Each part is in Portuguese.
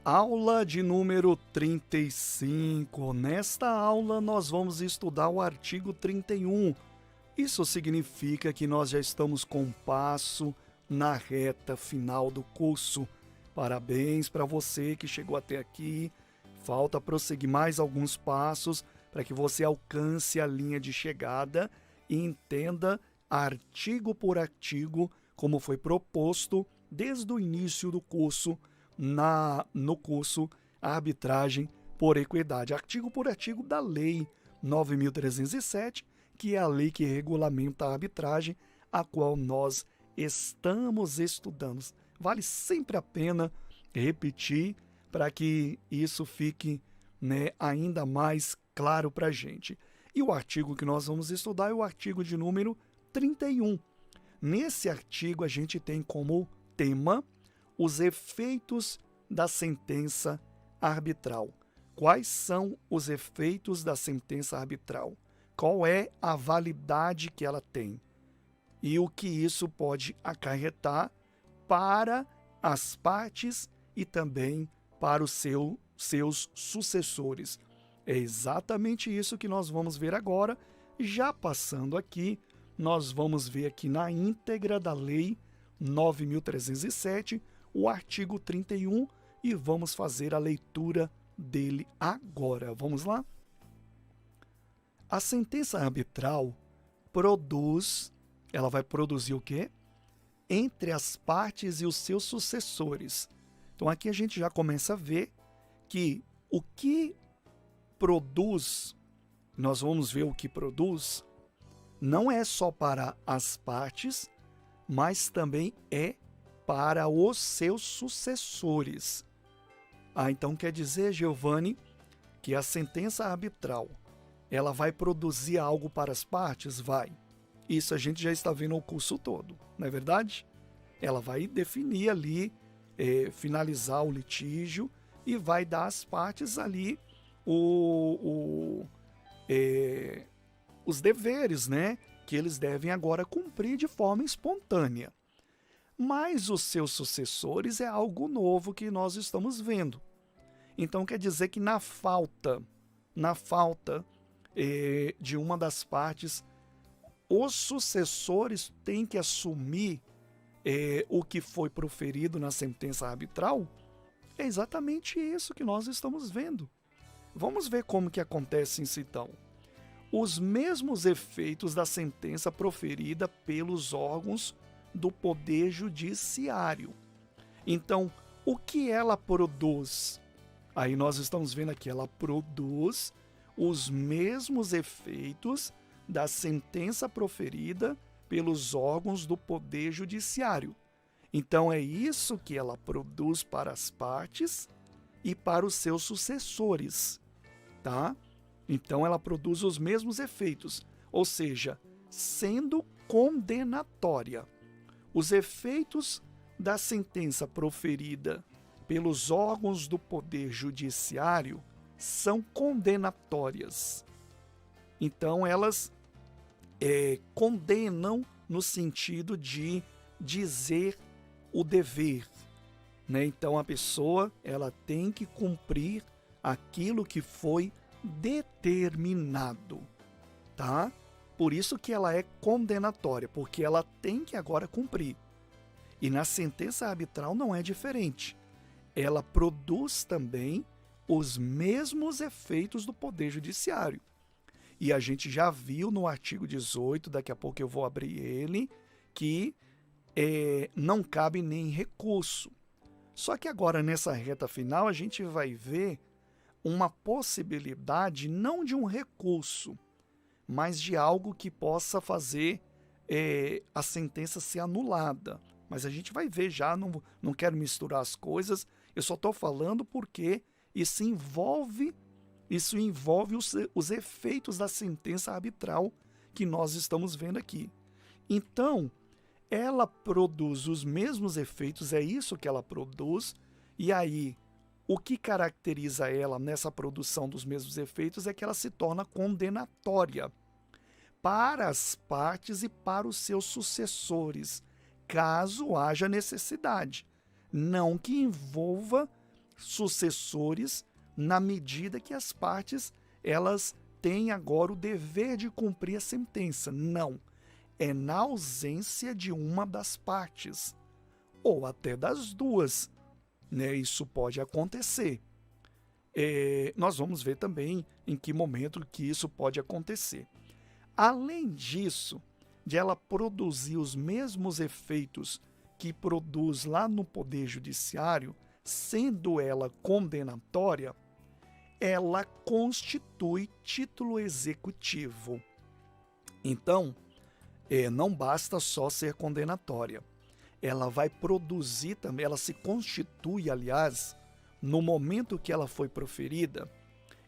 Aula de número 35. Nesta aula, nós vamos estudar o artigo 31. Isso significa que nós já estamos com um passo na reta final do curso. Parabéns para você que chegou até aqui. Falta prosseguir mais alguns passos para que você alcance a linha de chegada e entenda artigo por artigo, como foi proposto desde o início do curso, no curso Arbitragem por Equidade, artigo por artigo da Lei 9.307, que é a lei que regulamenta a arbitragem, a qual nós estamos estudando. Vale sempre a pena repetir para que isso fique, ainda mais claro para a gente. E o artigo que nós vamos estudar é o artigo de número 31. Nesse artigo, a gente tem como tema os efeitos da sentença arbitral. Quais são os efeitos da sentença arbitral? Qual é a validade que ela tem? E o que isso pode acarretar para as partes e também para os seus sucessores. É exatamente isso que nós vamos ver agora. Já passando aqui, nós vamos ver aqui na íntegra da Lei 9.307, o artigo 31, e vamos fazer a leitura dele agora. Vamos lá? A sentença arbitral ela vai produzir o quê? Entre as partes e os seus sucessores. Então aqui a gente já começa a ver que o que produz, nós vamos ver o que produz, não é só para as partes, mas também é para os seus sucessores. Então quer dizer, Giovanni, que a sentença arbitral, ela vai produzir algo para as partes? Vai. Isso a gente já está vendo o curso todo, não é verdade? Ela vai definir ali, finalizar o litígio e vai dar às partes ali os deveres, que eles devem agora cumprir de forma espontânea. Mas os seus sucessores é algo novo que nós estamos vendo. Então quer dizer que na falta de uma das partes, os sucessores têm que assumir o que foi proferido na sentença arbitral. É exatamente isso que nós estamos vendo. Vamos ver como que acontece isso então. Os mesmos efeitos da sentença proferida pelos órgãos do Poder Judiciário. Então, o que ela produz? Aí nós estamos vendo aqui, ela produz os mesmos efeitos da sentença proferida pelos órgãos do Poder Judiciário. Então, é isso que ela produz para as partes e para os seus sucessores, tá? Então, ela produz os mesmos efeitos, ou seja, sendo condenatória. Os efeitos da sentença proferida pelos órgãos do Poder Judiciário são condenatórias. Então, elas condenam no sentido de dizer o dever. Então, a pessoa ela tem que cumprir aquilo que foi determinado, tá? Por isso que ela é condenatória, porque ela tem que agora cumprir. E na sentença arbitral não é diferente. Ela produz também os mesmos efeitos do Poder Judiciário. E a gente já viu no artigo 18, daqui a pouco eu vou abrir ele, que não cabe nem recurso. Só que agora, nessa reta final, a gente vai ver uma possibilidade não de um recurso, mas de algo que possa fazer a sentença ser anulada. Mas a gente vai ver já, não quero misturar as coisas, eu só estou falando porque isso envolve os efeitos da sentença arbitral que nós estamos vendo aqui. Então, ela produz os mesmos efeitos, é isso que ela produz, e aí o que caracteriza ela nessa produção dos mesmos efeitos é que ela se torna condenatória para as partes e para os seus sucessores, caso haja necessidade. Não que envolva sucessores na medida que as partes elas têm agora o dever de cumprir a sentença. Não, é na ausência de uma das partes, ou até das duas, né? Isso pode acontecer. Nós vamos ver também em que momento que isso pode acontecer. Além disso, de ela produzir os mesmos efeitos que produz lá no Poder Judiciário, sendo ela condenatória, ela constitui título executivo. Então, não basta só ser condenatória. Ela vai produzir também, ela se constitui, aliás, no momento que ela foi proferida,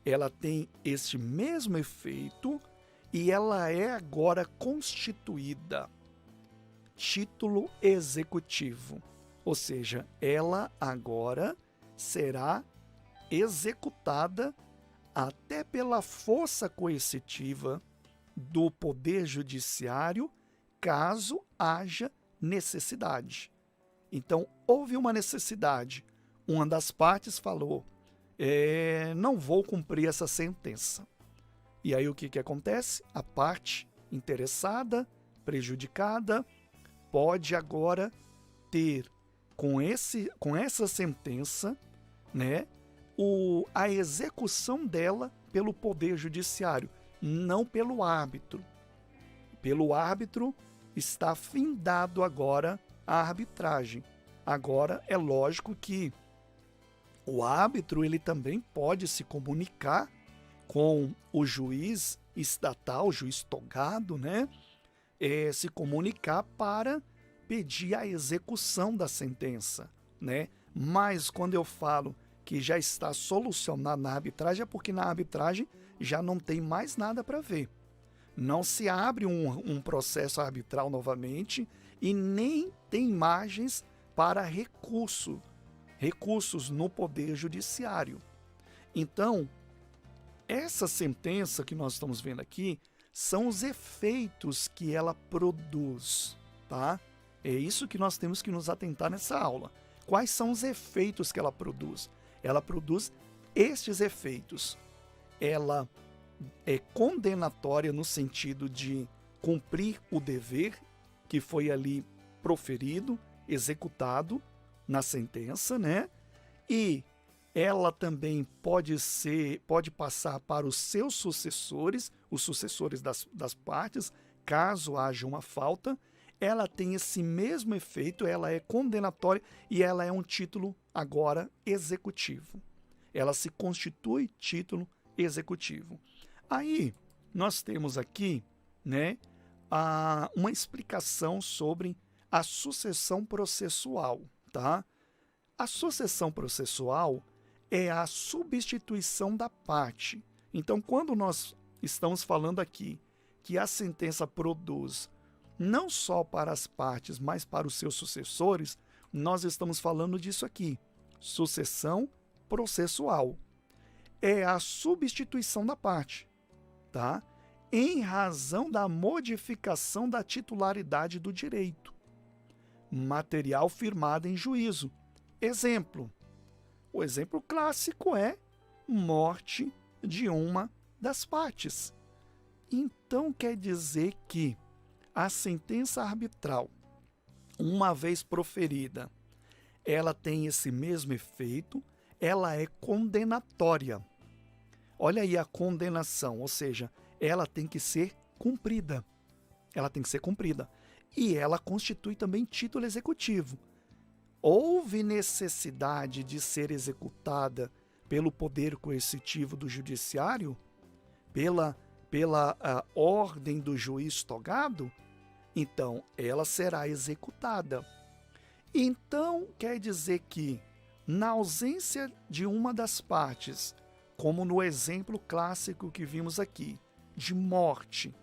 ela tem este mesmo efeito e ela é agora constituída título executivo. Ou seja, ela agora será executada até pela força coercitiva do Poder Judiciário, caso haja necessidade. Então, houve uma necessidade. Uma das partes falou, não vou cumprir essa sentença. E aí o que acontece? A parte interessada, prejudicada, pode agora ter, com essa sentença, né, a execução dela pelo Poder Judiciário, não pelo árbitro. Pelo árbitro está findado agora a arbitragem. Agora, é lógico que o árbitro ele também pode se comunicar com o juiz estatal, o juiz togado, né? Se comunicar para pedir a execução da sentença, né? Mas quando eu falo que já está solucionado na arbitragem, é porque na arbitragem já não tem mais nada para ver. Não se abre um processo arbitral novamente e nem tem margens para recursos no Poder Judiciário. Então, essa sentença que nós estamos vendo aqui são os efeitos que ela produz, tá? É isso que nós temos que nos atentar nessa aula. Quais são os efeitos que ela produz? Ela produz estes efeitos. Ela é condenatória no sentido de cumprir o dever que foi ali proferido, executado na sentença, né? E ela também pode passar para os seus sucessores, os sucessores das partes, caso haja uma falta. Ela tem esse mesmo efeito, ela é condenatória e ela é um título agora executivo. Ela se constitui título executivo. Aí nós temos aqui, né, uma explicação sobre a sucessão processual, tá? A sucessão processual é a substituição da parte. Então, quando nós estamos falando aqui que a sentença produz não só para as partes, mas para os seus sucessores, nós estamos falando disso aqui, sucessão processual. É a substituição da parte, tá? Em razão da modificação da titularidade do direito material firmado em juízo. Exemplo. O exemplo clássico é morte de uma das partes. Então quer dizer que a sentença arbitral, uma vez proferida, ela tem esse mesmo efeito, ela é condenatória. Olha aí a condenação, ou seja, ela tem que ser cumprida. Ela tem que ser cumprida. E ela constitui também título executivo. Houve necessidade de ser executada pelo poder coercitivo do judiciário, pela ordem do juiz togado, então ela será executada. Então quer dizer que, na ausência de uma das partes, como no exemplo clássico que vimos aqui, de morte,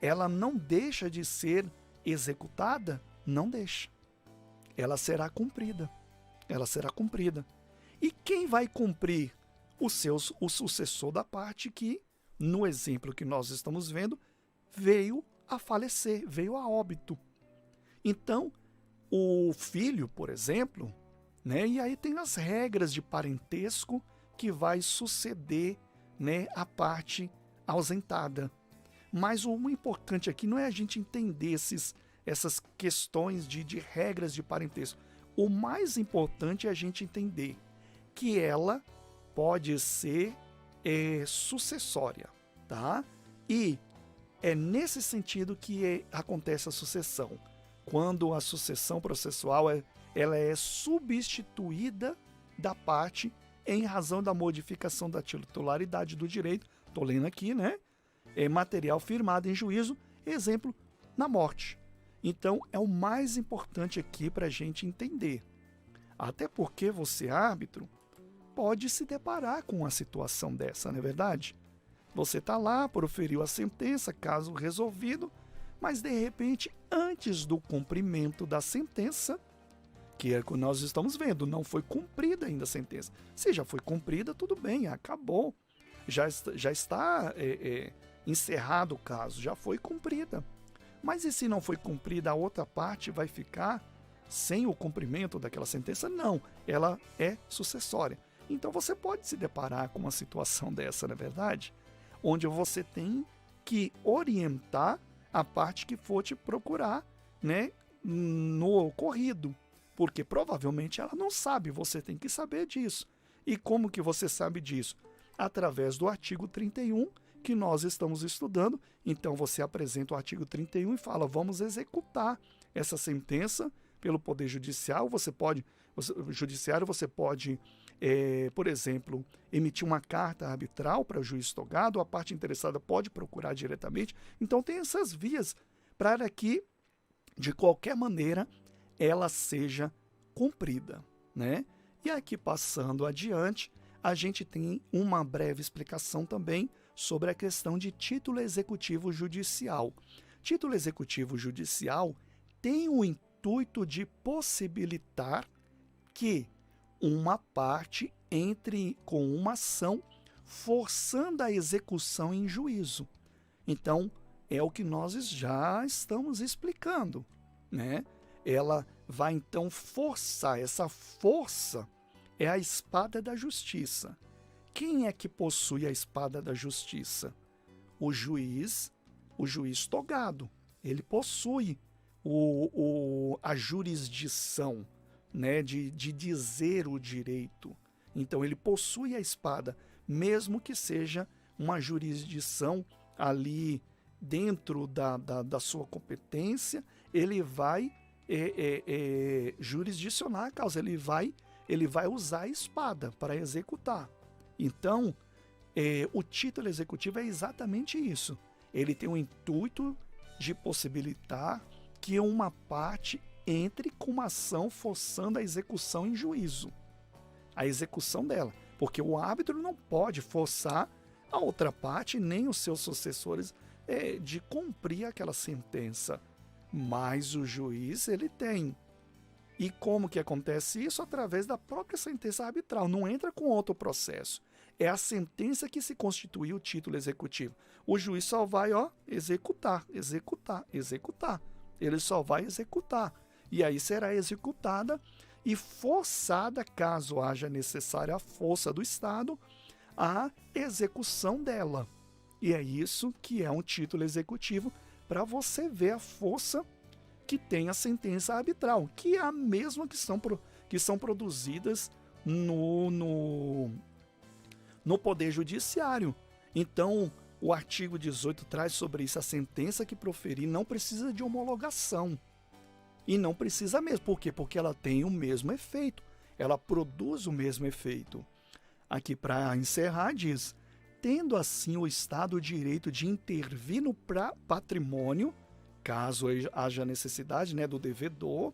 ela não deixa de ser executada? Não deixa. Ela será cumprida. Ela será cumprida. E quem vai cumprir? O sucessor da parte que, no exemplo que nós estamos vendo, veio a falecer, veio a óbito. Então, o filho, por exemplo, né? E aí tem as regras de parentesco que vai suceder, né, a parte ausentada. Mas o importante aqui não é a gente entender essas questões de regras de parentesco. O mais importante é a gente entender que ela pode ser sucessória, tá? E é nesse sentido que acontece a sucessão. Quando a sucessão processual ela é substituída da parte em razão da modificação da titularidade do direito, estou lendo aqui, né? É material firmado em juízo, exemplo, na morte. Então, é o mais importante aqui para a gente entender. Até porque você, árbitro, pode se deparar com uma situação dessa, não é verdade? Você está lá, proferiu a sentença, caso resolvido, mas de repente, antes do cumprimento da sentença, que é o que nós estamos vendo, não foi cumprida ainda a sentença. Se já foi cumprida, tudo bem, acabou. Já está encerrado o caso, já foi cumprida. Mas e se não foi cumprida, a outra parte vai ficar sem o cumprimento daquela sentença? Não, ela é sucessória. Então você pode se deparar com uma situação dessa, não é verdade? Onde você tem que orientar a parte que for te procurar, né, no ocorrido. Porque provavelmente ela não sabe, você tem que saber disso. E como que você sabe disso? Através do artigo 31, que nós estamos estudando. Então você apresenta o artigo 31 e fala, vamos executar essa sentença pelo Poder Judicial. Você pode, por exemplo, emitir uma carta arbitral para o juiz togado, a parte interessada pode procurar diretamente. Então tem essas vias para que, de qualquer maneira, ela seja cumprida, né? E aqui, passando adiante, a gente tem uma breve explicação também sobre a questão de título executivo judicial. Título executivo judicial tem o intuito de possibilitar que uma parte entre com uma ação forçando a execução em juízo. Então, é o que nós já estamos explicando, né? Ela vai então forçar, essa força é a espada da justiça. Quem é que possui a espada da justiça? O juiz togado. Ele possui a jurisdição, né, de dizer o direito. Então ele possui a espada, mesmo que seja uma jurisdição ali dentro da sua competência, ele vai jurisdicionar a causa, ele vai usar a espada para executar. Então, o título executivo é exatamente isso. Ele tem o intuito de possibilitar que uma parte entre com uma ação forçando a execução em juízo. A execução dela. Porque o árbitro não pode forçar a outra parte, nem os seus sucessores, de cumprir aquela sentença. Mas o juiz, ele tem. E como que acontece isso? Através da própria sentença arbitral. Não entra com outro processo. É a sentença que se constitui o título executivo. O juiz só vai, executar. Ele só vai executar. E aí será executada e forçada, caso haja necessária a força do Estado, a execução dela. E é isso que é um título executivo, para você ver a força que tem a sentença arbitral, que é a mesma que são produzidas no Poder Judiciário. Então, o artigo 18 traz sobre isso: a sentença que proferir não precisa de homologação. E não precisa mesmo. Por quê? Porque ela tem o mesmo efeito. Ela produz o mesmo efeito. Aqui, para encerrar, diz: tendo assim o Estado o direito de intervir no patrimônio, caso haja necessidade, né, do devedor,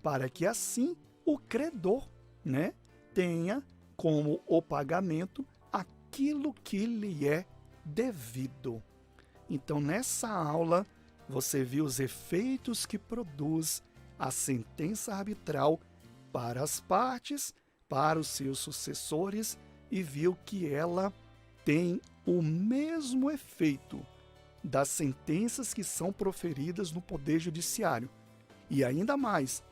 para que assim o credor, né, tenha como o pagamento aquilo que lhe é devido. Então, nessa aula, você viu os efeitos que produz a sentença arbitral para as partes, para os seus sucessores, e viu que ela tem o mesmo efeito das sentenças que são proferidas no Poder Judiciário. E ainda mais,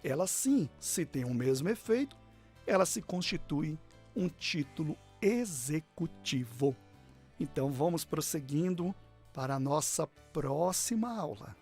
ela sim, se tem o mesmo efeito, ela se constitui um título executivo. Então vamos prosseguindo para a nossa próxima aula.